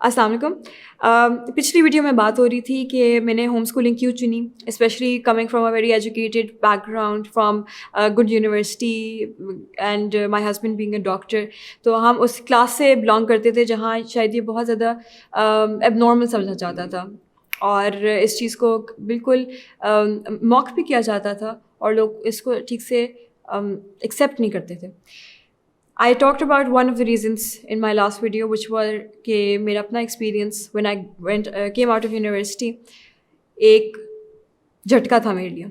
السلام علیکم. پچھلی ویڈیو میں بات ہو رہی تھی کہ میں نے ہوم اسکولنگ کیوں چنی, specially coming from a very educated background from good university and my husband being a doctor. تو ہم اس کلاس سے بلانگ کرتے تھے جہاں شاید یہ بہت زیادہ ایب نارمل سمجھا جاتا تھا اور اس چیز کو بالکل موک بھی کیا جاتا تھا اور لوگ اس کو ٹھیک سے ایکسیپٹ نہیں کرتے تھے. I talked about one of the reasons in my last video, which were کہ میرا اپنا experience when I came out of university ایک جھٹکا تھا میرے لیے,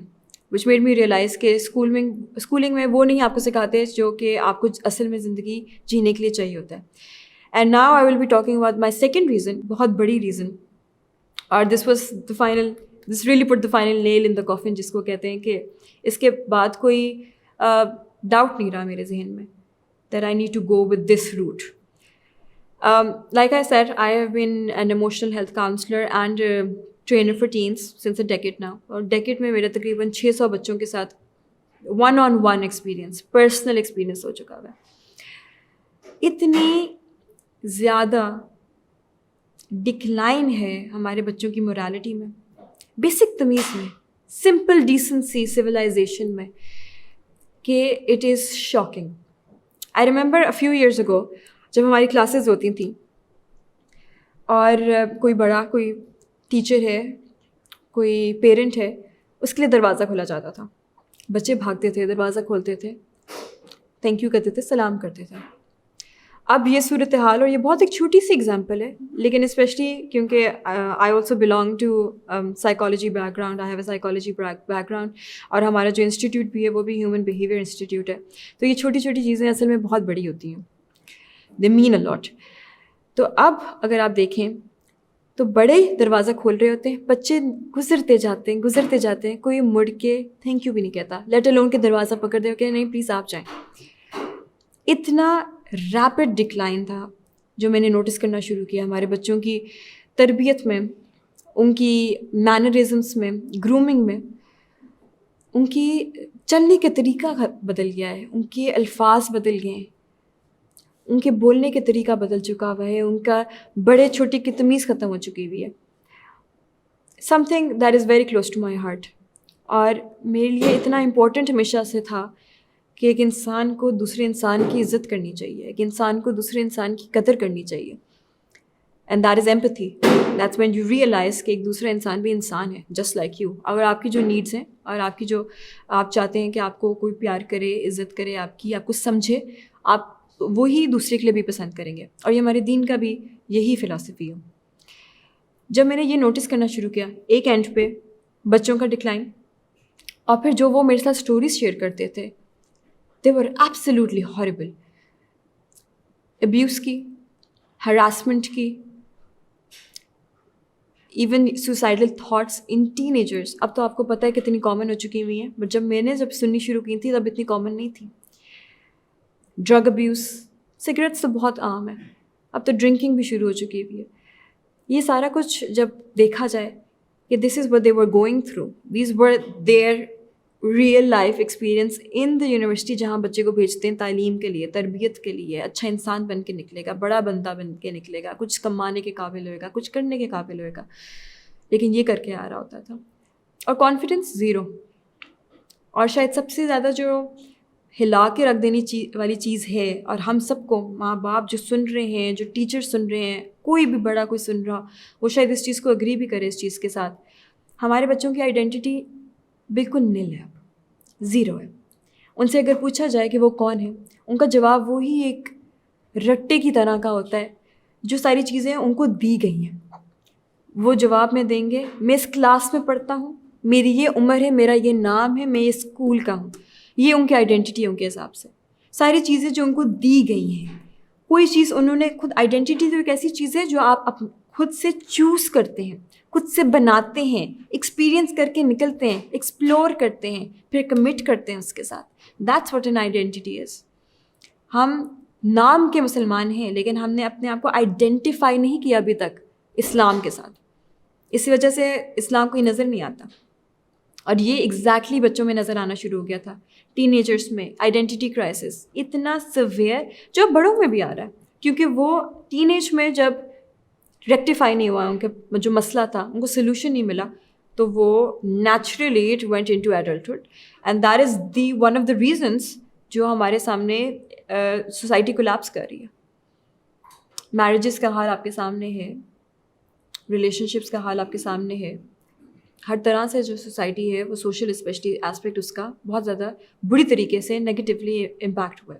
which made me realize کہ اسکولنگ میں وہ نہیں آپ کو سکھاتے جو کہ آپ کو اصل میں زندگی جینے کے لیے چاہیے ہوتا ہے. And now I will be talking about my second reason, بہت بڑی reason, اور this really put the final nail in the coffin جس کو کہتے ہیں کہ اس کے بعد کوئی ڈاؤٹ نہیں رہا میرے ذہن میں that I need to go with this route. Like I said, I have been an emotional health counselor and trainer for teens since a decade now. اور decade میں میرا تقریباً 600 بچوں کے ساتھ one-on-one experience, personal experience ہو چکا ہے. اتنی زیادہ ڈکلائن ہے ہمارے بچوں کی morality میں, بیسک تمیز میں, simple decency, civilization میں, کہ it is shocking. I remember a few years ago جب ہماری کلاسز ہوتی تھیں اور کوئی ٹیچر ہے, کوئی پیرنٹ ہے, اس کے لیے دروازہ کھولا جاتا تھا. بچے بھاگتے تھے, دروازہ کھولتے تھے, تھینک یو کہتے تھے, سلام کرتے تھے. اب یہ صورتحال, اور یہ بہت ایک چھوٹی سی ایگزامپل ہے لیکن اسپیشلی کیونکہ I also belong to psychology background, I have a psychology background, اور ہمارا جو انسٹیٹیوٹ بھی ہے وہ بھی ہیومن بیہیویئر انسٹیٹیوٹ ہے. تو یہ چھوٹی چھوٹی چیزیں اصل میں بہت بڑی ہوتی ہیں, دے مین اے لاٹ. تو اب اگر آپ دیکھیں تو بڑے دروازہ کھول رہے ہوتے ہیں, بچے گزرتے جاتے ہیں, کوئی مڑ کے تھینک یو بھی نہیں کہتا, لیٹ الون کے دروازہ پکڑ دے کہ نہیں پلیز آپ جائیں. اتنا ریپڈ ڈکلائن تھا جو میں نے نوٹس کرنا شروع کیا ہمارے بچوں کی تربیت میں, ان کی مینرزمس میں, گرومنگ میں. ان کی چلنے کا طریقہ بدل گیا ہے, ان کے الفاظ بدل گئے ہیں, ان کے بولنے کے طریقہ بدل چکا ہوا ہے, ان کا بڑے چھوٹے کی تمیز ختم ہو چکی ہوئی ہے. Something that is very close to my heart, اور میرے لیے اتنا امپورٹنٹ ہمیشہ سے تھا کہ ایک انسان کو دوسرے انسان کی عزت کرنی چاہیے, ایک انسان کو دوسرے انسان کی قدر کرنی چاہیے. And that is empathy. That's when you realize کہ ایک دوسرا انسان بھی انسان ہے جسٹ لائک یو. اگر آپ کی جو نیڈس ہیں اور آپ کی جو آپ چاہتے ہیں کہ آپ کو کوئی پیار کرے, عزت کرے, آپ کو سمجھے, آپ وہی دوسرے کے لیے بھی پسند کریں گے. اور یہ ہمارے دین کا بھی یہی فلاسفی ہے. جب میں نے یہ نوٹس کرنا شروع کیا ایک اینڈ پہ بچوں کا ڈکلائن, اور پھر جو وہ میرے ساتھ اسٹوریز شیئر کرتے تھے, they were absolutely horrible. Abuse کی, ہراسمنٹ کی, even suicidal thoughts in ten agers. اب تو آپ کو پتہ ہے کتنی کامن ہو چکی ہوئی ہیں, بٹ جب میں نے سننی شروع کی تھی تب اتنی کامن نہیں تھی. ڈرگ ابیوز, سگریٹس تو بہت عام ہے, اب تو ڈرنکنگ بھی شروع ہو چکی ہوئی ہے. یہ سارا کچھ جب دیکھا جائے کہ دس از what they were going through, these were their real life experience in the university جہاں بچے کو بھیجتے ہیں تعلیم کے لیے, تربیت کے لیے, اچھا انسان بن کے نکلے گا, بڑا بندہ بن کے نکلے گا, کچھ کمانے کے قابل ہوئے گا, کچھ کرنے کے قابل ہوئے گا. لیکن یہ کر کے آ رہا ہوتا تھا, اور کانفیڈنس زیرو. اور شاید سب سے زیادہ جو ہلا کے رکھ دینے والی چیز ہے, اور ہم سب کو ماں باپ جو سن رہے ہیں, جو ٹیچر سن رہے ہیں, کوئی بھی بڑا کوئی سن رہا, وہ شاید اس چیز کو اگری بھی کرے اس چیز کے ساتھ, ہمارے بچوں کی آئیڈینٹی بالکل نل ہے, اب زیرو ہے. ان سے اگر پوچھا جائے کہ وہ کون ہے, ان کا جواب وہی ایک رٹے کی طرح کا ہوتا ہے. جو ساری چیزیں ان کو دی گئی ہیں وہ جواب میں دیں گے, میں اس کلاس میں پڑھتا ہوں, میری یہ عمر ہے, میرا یہ نام ہے, میں یہ اسکول کا ہوں. یہ ان کی آئیڈینٹی ہے ان کے حساب سے. ساری چیزیں جو ان کو دی گئی ہیں, کوئی چیز انہوں نے خود, آئیڈینٹی تو ایک ایسی چیز ہے جو آپ خود سے چوز کرتے ہیں, خود سے بناتے ہیں, ایکسپیرئنس کر کے نکلتے ہیں, ایکسپلور کرتے ہیں, پھر کمٹ کرتے ہیں اس کے ساتھ. That's what an identity is. ہم نام کے مسلمان ہیں لیکن ہم نے اپنے آپ کو آئیڈینٹیفائی نہیں کیا ابھی تک اسلام کے ساتھ. اسی وجہ سے اسلام کوئی نظر نہیں آتا, اور یہ ایگزیکٹلی بچوں میں نظر آنا شروع ہو گیا تھا. ٹین ایجرس میں آئیڈینٹی کرائسس اتنا سویئر, جو بڑوں میں بھی آ رہا ہے, کیونکہ وہ ٹین ایج میں جب ریکٹیفائی نہیں ہوا, ان کے جو مسئلہ تھا ان کو سلوشن نہیں ملا, تو وہ naturally it went into adulthood. And that is the one of the reasons جو ہمارے سامنے سوسائٹی کولیپس کر رہی ہے. میرجز کا حال آپ کے سامنے ہے, ریلیشن شپس کا حال آپ کے سامنے ہے. ہر طرح سے جو سوسائٹی ہے وہ سوشل اسپیشلی ایسپیکٹ اس کا بہت زیادہ بری طریقے سے نگیٹیولی امپیکٹ ہوا ہے.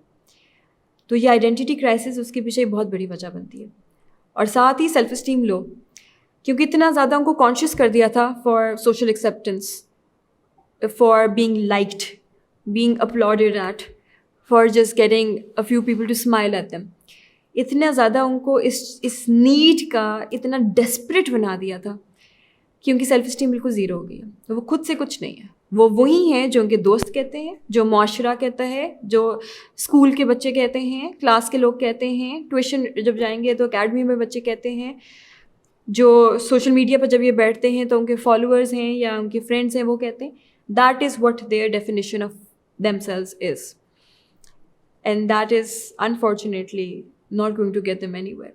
تو یہ آئیڈینٹی کرائسس اس کے پیچھے بہت بڑی وجہ بنتی ہے. اور ساتھ ہی سیلف اسٹیم لو, کیونکہ اتنا زیادہ ان کو کانشیس کر دیا تھا for social acceptance, for being liked, being applauded at, for just getting a few people to smile at them. اتنا زیادہ ان کو اس نیڈ کا اتنا ڈیسپریٹ بنا دیا تھا کہ ان کی سیلف اسٹیم بالکل زیرو ہو گئی ہے. تو وہ خود سے کچھ نہیں ہے, وہ وہی ہیں جو ان کے دوست کہتے ہیں, جو معاشرہ کہتا ہے, جو اسکول کے بچے کہتے ہیں, کلاس کے لوگ کہتے ہیں, ٹیوشن جب جائیں گے تو اکیڈمی میں بچے کہتے ہیں, جو سوشل میڈیا پر جب یہ بیٹھتے ہیں تو ان کے فالوورز ہیں یا ان کے فرینڈس ہیں وہ کہتے ہیں. That is what their definition of them selves is, and that is unfortunately not going to get them anywhere.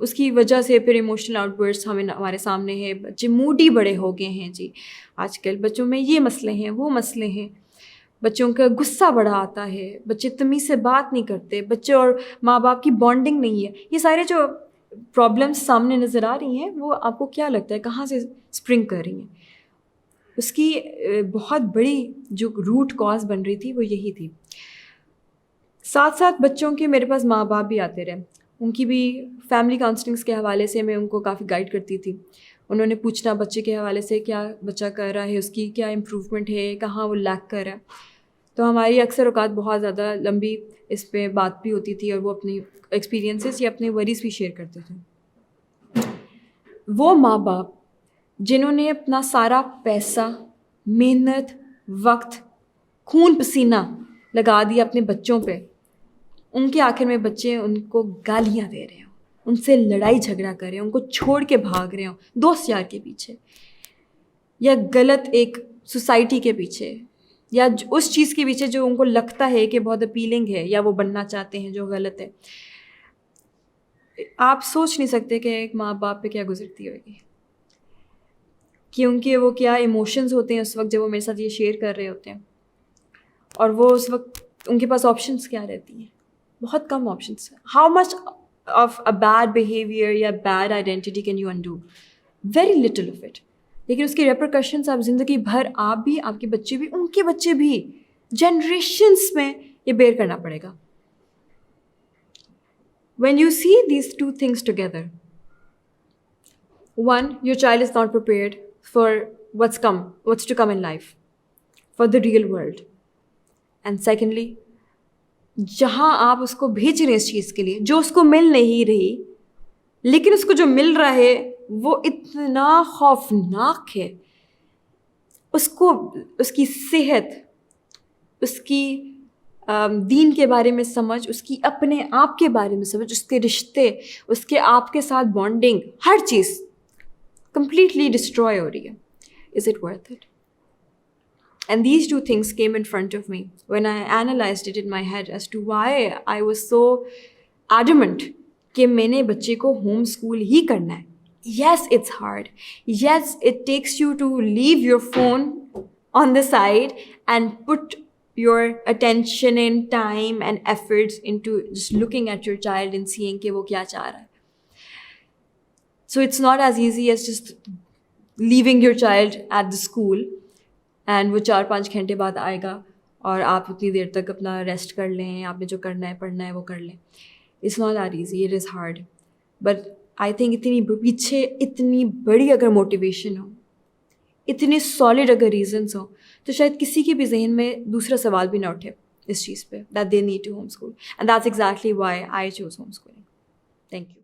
اس کی وجہ سے پھر ایموشنل آؤٹ برسٹ ہمارے سامنے ہے. بچے موڈی بڑے ہو گئے ہیں جی آج کل, بچوں میں یہ مسئلے ہیں وہ مسئلے ہیں, بچوں کا غصہ بڑا آتا ہے, بچے تمیز سے بات نہیں کرتے, بچے اور ماں باپ کی بانڈنگ نہیں ہے. یہ سارے جو پرابلمس سامنے نظر آ رہی ہیں وہ آپ کو کیا لگتا ہے کہاں سے اسپرنگ کر رہی ہیں؟ اس کی بہت بڑی جو روٹ کاز بن رہی تھی وہ یہی تھی. ساتھ ساتھ بچوں کے میرے پاس ماں باپ بھی آتے رہے, ان کی بھی فیملی کاؤنسلنگس کے حوالے سے میں ان کو کافی گائیڈ کرتی تھی. انہوں نے پوچھنا بچے کے حوالے سے کیا بچہ کر رہا ہے, اس کی کیا امپروومنٹ ہے, کہاں وہ لیک کر رہا ہے. تو ہماری اکثر اوقات بہت زیادہ لمبی اس پہ بات بھی ہوتی تھی اور وہ اپنی ایکسپیرینسز یا اپنے وریز بھی شیئر کرتے تھے. وہ ماں باپ جنہوں نے اپنا سارا پیسہ, محنت, وقت, خون پسینہ لگا دیا اپنے بچوں پہ, ان کے آخر میں بچے ان کو گالیاں دے رہے ہوں, ان سے لڑائی جھگڑا کر رہے ہوں, ان کو چھوڑ کے بھاگ رہے ہوں دوست یار کے پیچھے, یا غلط ایک سوسائٹی کے پیچھے, یا اس چیز کے پیچھے جو ان کو لگتا ہے کہ بہت اپیلنگ ہے یا وہ بننا چاہتے ہیں جو غلط ہے. آپ سوچ نہیں سکتے کہ ایک ماں باپ پہ کیا گزرتی ہوگی, کیونکہ وہ کیا ایموشنز ہوتے ہیں اس وقت جب وہ میرے ساتھ یہ شیئر کر رہے ہوتے ہیں, اور وہ اس وقت ان کے پاس آپشنس کیا رہتی ہیں, بہت کم options. How much of a bad behaviour یا bad identity can you undo? Very little of it. لیکن اس کی ریپرکشنس آپ زندگی بھر, آپ بھی, آپ کے بچے بھی, ان کے بچے بھی, جنریشنس میں یہ بیئر کرنا پڑے گا. When you see these two things together, one, your child is not prepared for what's to come in life, for the real world. And secondly, جہاں آپ اس کو بھیج رہے ہیں اس چیز کے لیے جو اس کو مل نہیں رہی, لیکن اس کو جو مل رہا ہے وہ اتنا خوفناک ہے. اس کو اس کی صحت, اس کی دین کے بارے میں سمجھ, اس کی اپنے آپ کے بارے میں سمجھ, اس کے رشتے, اس کے آپ کے ساتھ بانڈنگ, ہر چیز کمپلیٹلی ڈسٹروائے ہو رہی ہے. Is it worth it? And these two things came in front of me when I analyzed it in my head as to why I was so adamant کہ میں نے بچے کو ہوم اسکول ہی کرنا ہے. Yes, it's hard. Yes, it takes you to leave your phone on the side and put your attention and time and efforts into just looking at your child and seeing کہ وہ کیا چاہ رہا ہے. So it's not as easy as just leaving your child at the school and وہ 4-5 گھنٹے بعد آئے گا اور آپ اتنی دیر تک اپنا ریسٹ کر لیں, آپ نے جو کرنا ہے پڑھنا ہے وہ کر لیں. It's not that easy, it is hard. But I think اتنی پیچھے اتنی بڑی اگر موٹیویشن ہو, اتنے سالڈ اگر ریزنس ہوں, تو شاید کسی کے بھی ذہن میں دوسرا سوال بھی نہ اٹھے اس چیز پہ, that they need to home school. And that's exactly why I choose home schooling. Thank you.